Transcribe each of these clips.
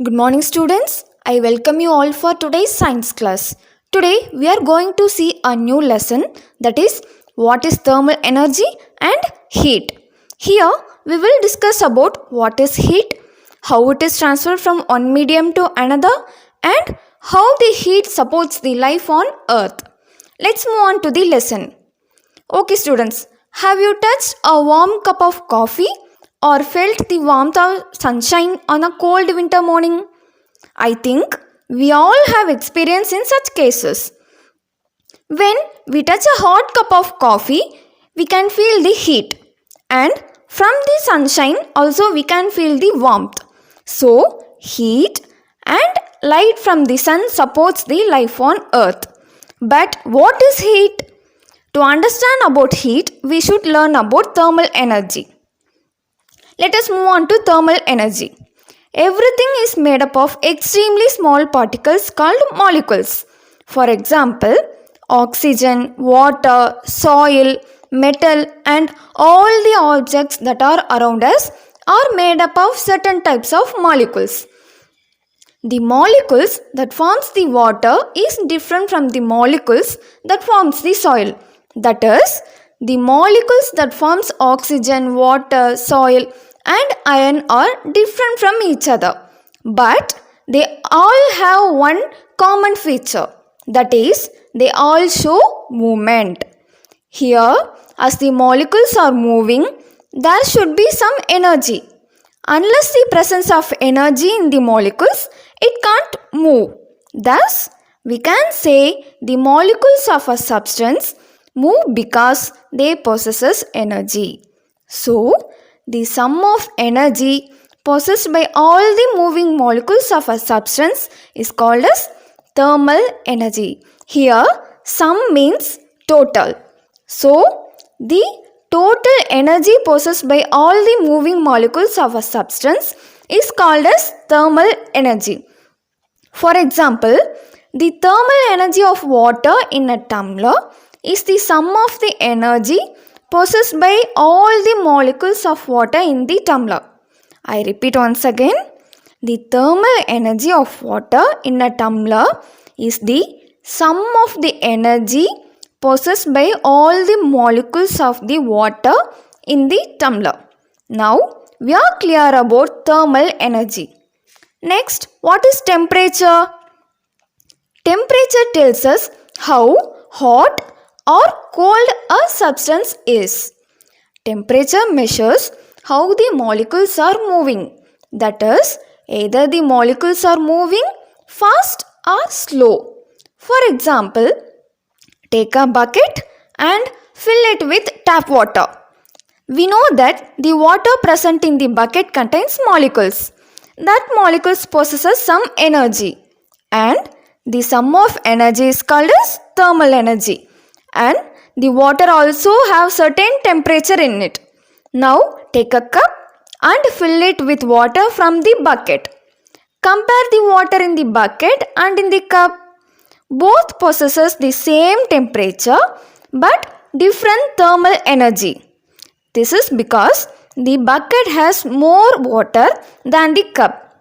Good morning, students. I welcome you all for today's science class. Today, we are going to see a new lesson, that is, what is thermal energy and heat. Here, we will discuss about what is heat, how it is transferred from one medium to another, and how the heat supports the life on Earth. Let's move on to the lesson. Okay, students, have you touched a warm cup of coffee or felt the warmth of sunshine on a cold winter morning? I think we all have experience in such cases. When we touch a hot cup of coffee, we can feel the heat, and from the sunshine also we can feel the warmth. So, heat and light from the sun supports the life on earth. But what is heat? To understand about heat, we should learn about thermal energy. Let us move on to thermal energy. Everything is made up of extremely small particles called molecules. For example, oxygen, water, soil, metal, and all the objects that are around us are made up of certain types of molecules. The molecules that forms the water is different from the molecules that forms the soil. That is, the molecules that forms oxygen, water, soil and iron are different from each other. But they all have one common feature. That is, they all show movement. Here, as the molecules are moving, there should be some energy. Unless the presence of energy in the molecules, it can't move. Thus, we can say the molecules of a substance move because they possess energy. So, the sum of energy possessed by all the moving molecules of a substance is called as thermal energy. Here, sum means total. So, the total energy possessed by all the moving molecules of a substance is called as thermal energy. For example, the thermal energy of water in a tumbler is the sum of the energy possessed by all the molecules of water in the tumbler. I repeat once again. The thermal energy of water in a tumbler is the sum of the energy possessed by all the molecules of the water in the tumbler. Now, we are clear about thermal energy. Next, what is temperature? Temperature tells us how hot or cold a substance is. Temperature measures how the molecules are moving. That is, either the molecules are moving fast or slow. For example, take a bucket and fill it with tap water. We know that the water present in the bucket contains molecules. That molecules possesses some energy, and the sum of energy is called as thermal energy. And the water also have certain temperature in it. Now take a cup and fill it with water from the bucket. Compare the water in the bucket and in the cup. Both possesses the same temperature but different thermal energy. This is because the bucket has more water than the cup.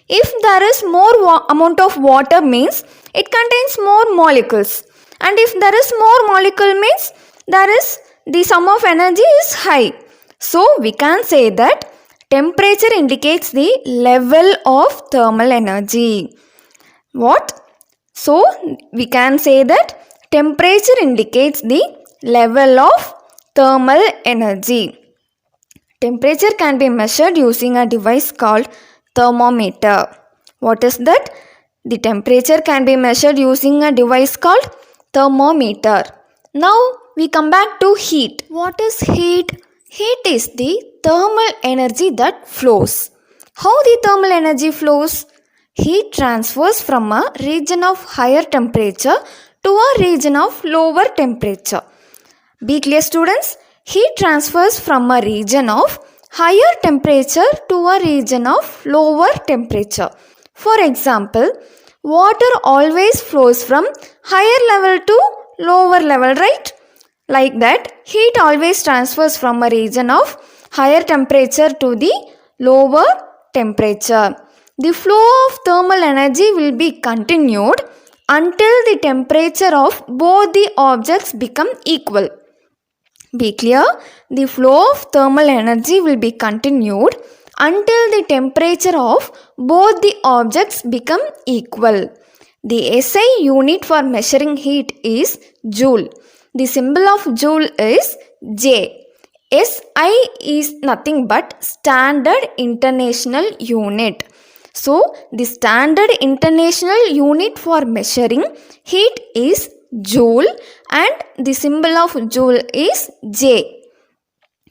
If there is more amount of water means it contains more molecules. And if there is more molecule means the sum of energy is high. So we can say that temperature indicates the level of thermal energy. What? So we can say that temperature indicates the level of thermal energy. Temperature can be measured using a device called thermometer. What is that? The temperature can be measured using a device called thermometer. Now we come back to heat. What is heat? Heat is the thermal energy that flows. How the thermal energy flows? Heat transfers from a region of higher temperature to a region of lower temperature. Be clear, students. Heat transfers from a region of higher temperature to a region of lower temperature. For example, water always flows from higher level to lower level, right? Like that, heat always transfers from a region of higher temperature to the lower temperature. The flow of thermal energy will be continued until the temperature of both the objects become equal. Be clear, the flow of thermal energy will be continued until the temperature of both the objects become equal. The SI unit for measuring heat is joule. The symbol of joule is J. SI is nothing but standard international unit. So, the standard international unit for measuring heat is joule and the symbol of joule is J.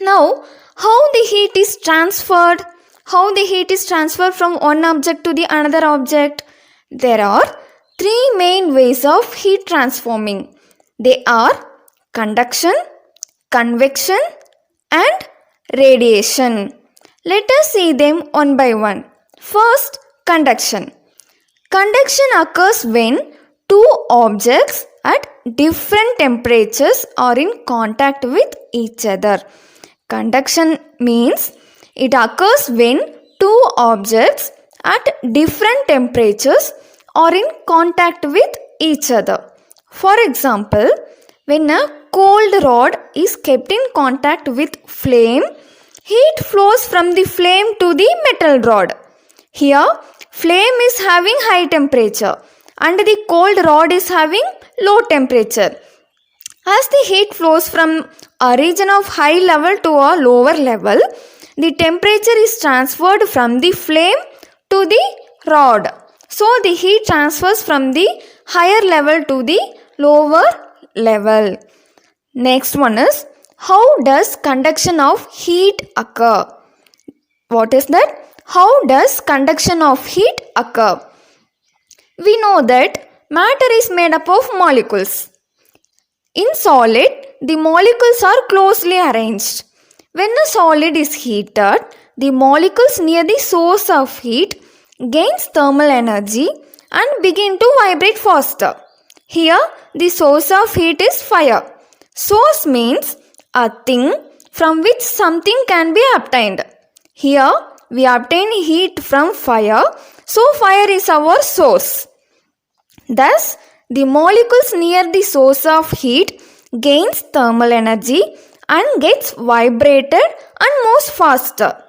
Now, how the heat is transferred? How the heat is transferred from one object to the another object? There are three main ways of heat transforming. They are conduction, convection and radiation. Let us see them one by one. First, conduction. Conduction occurs when two objects at different temperatures are in contact with each other. Conduction means it occurs when two objects at different temperatures are in contact with each other. For example, when a cold rod is kept in contact with flame, heat flows from the flame to the metal rod. Here, flame is having high temperature and the cold rod is having low temperature. As the heat flows from a region of high level to a lower level, the temperature is transferred from the flame to the rod. So, the heat transfers from the higher level to the lower level. Next one is, how does conduction of heat occur? What is that? How does conduction of heat occur? We know that matter is made up of molecules. In solid, the molecules are closely arranged. When a solid is heated, the molecules near the source of heat gains thermal energy and begin to vibrate faster. Here, the source of heat is fire. Source means a thing from which something can be obtained. Here, we obtain heat from fire, so fire is our source. Thus, the molecules near the source of heat gains thermal energy and gets vibrated and moves faster.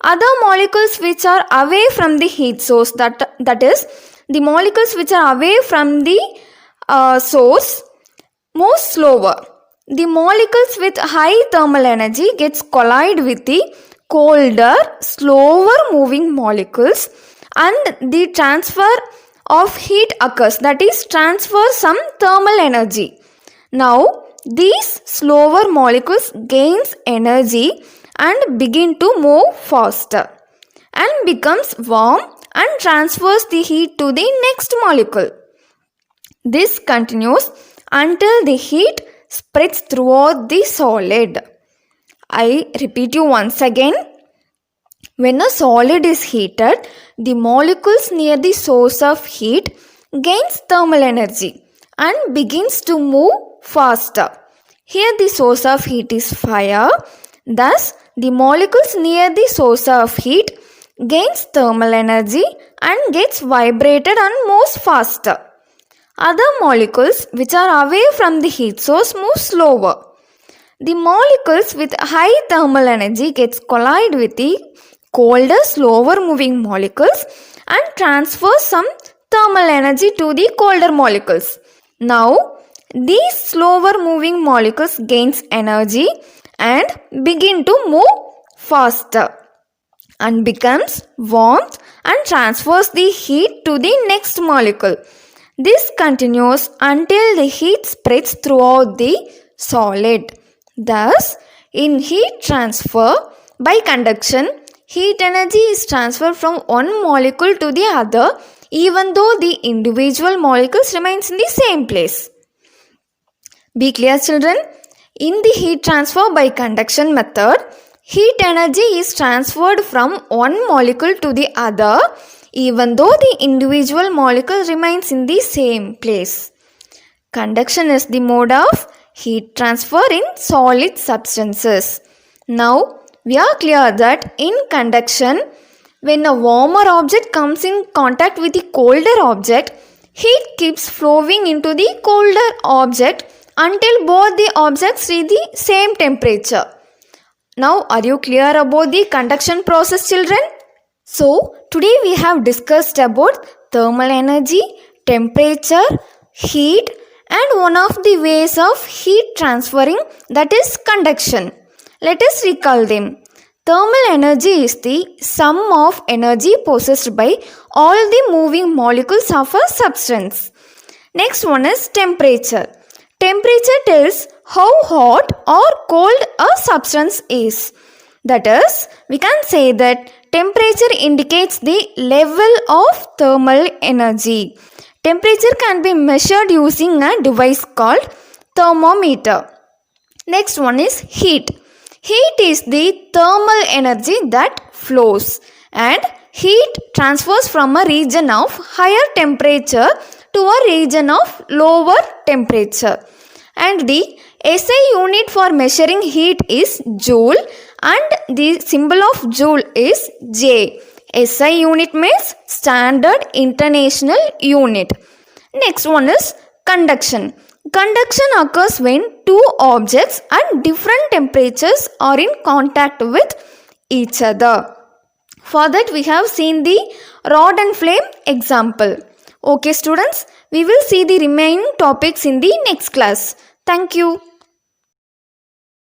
Other molecules which are away from the heat source, that is, the molecules which are away from the source, move slower. The molecules with high thermal energy gets collide with the colder, slower moving molecules and the transfer of heat occurs, that is, transfer some thermal energy. Now, these slower molecules gains energy and begin to move faster and becomes warm and transfers the heat to the next molecule. This continues until the heat spreads throughout the solid. I repeat you once again. When a solid is heated, the molecules near the source of heat gains thermal energy and begins to move faster. Here the source of heat is fire. Thus, the molecules near the source of heat gains thermal energy and gets vibrated and moves faster. Other molecules which are away from the heat source move slower. The molecules with high thermal energy gets collide with the colder, slower moving molecules and transfer some thermal energy to the colder molecules. Now, these slower moving molecules gains energy and begin to move faster and becomes warmth and transfers the heat to the next molecule. This continues until the heat spreads throughout the solid. Thus, in heat transfer by conduction, heat energy is transferred from one molecule to the other even though the individual molecules remains in the same place. Be clear, children? In the heat transfer by conduction method, heat energy is transferred from one molecule to the other even though the individual molecule remains in the same place. Conduction is the mode of heat transfer in solid substances. Now, we are clear that in conduction, When a warmer object comes in contact with the colder object, heat keeps flowing into the colder object until both the objects reach the same temperature. Now, are you clear about the conduction process, children? So, today we have discussed about thermal energy, temperature, heat, and one of the ways of heat transferring, that is conduction. Let us recall them. Thermal energy is the sum of energy possessed by all the moving molecules of a substance. Next one is temperature. Temperature tells how hot or cold a substance is. That is, we can say that temperature indicates the level of thermal energy. Temperature can be measured using a device called thermometer. Next one is heat. Heat is the thermal energy that flows, and heat transfers from a region of higher temperature to a region of lower temperature. And the SI unit for measuring heat is joule, and the symbol of joule is J. SI unit means Standard International Unit. Next one is conduction. Conduction occurs when two objects at different temperatures are in contact with each other. For that we have seen the rod and flame example. Okay students, we will see the remaining topics in the next class. Thank you.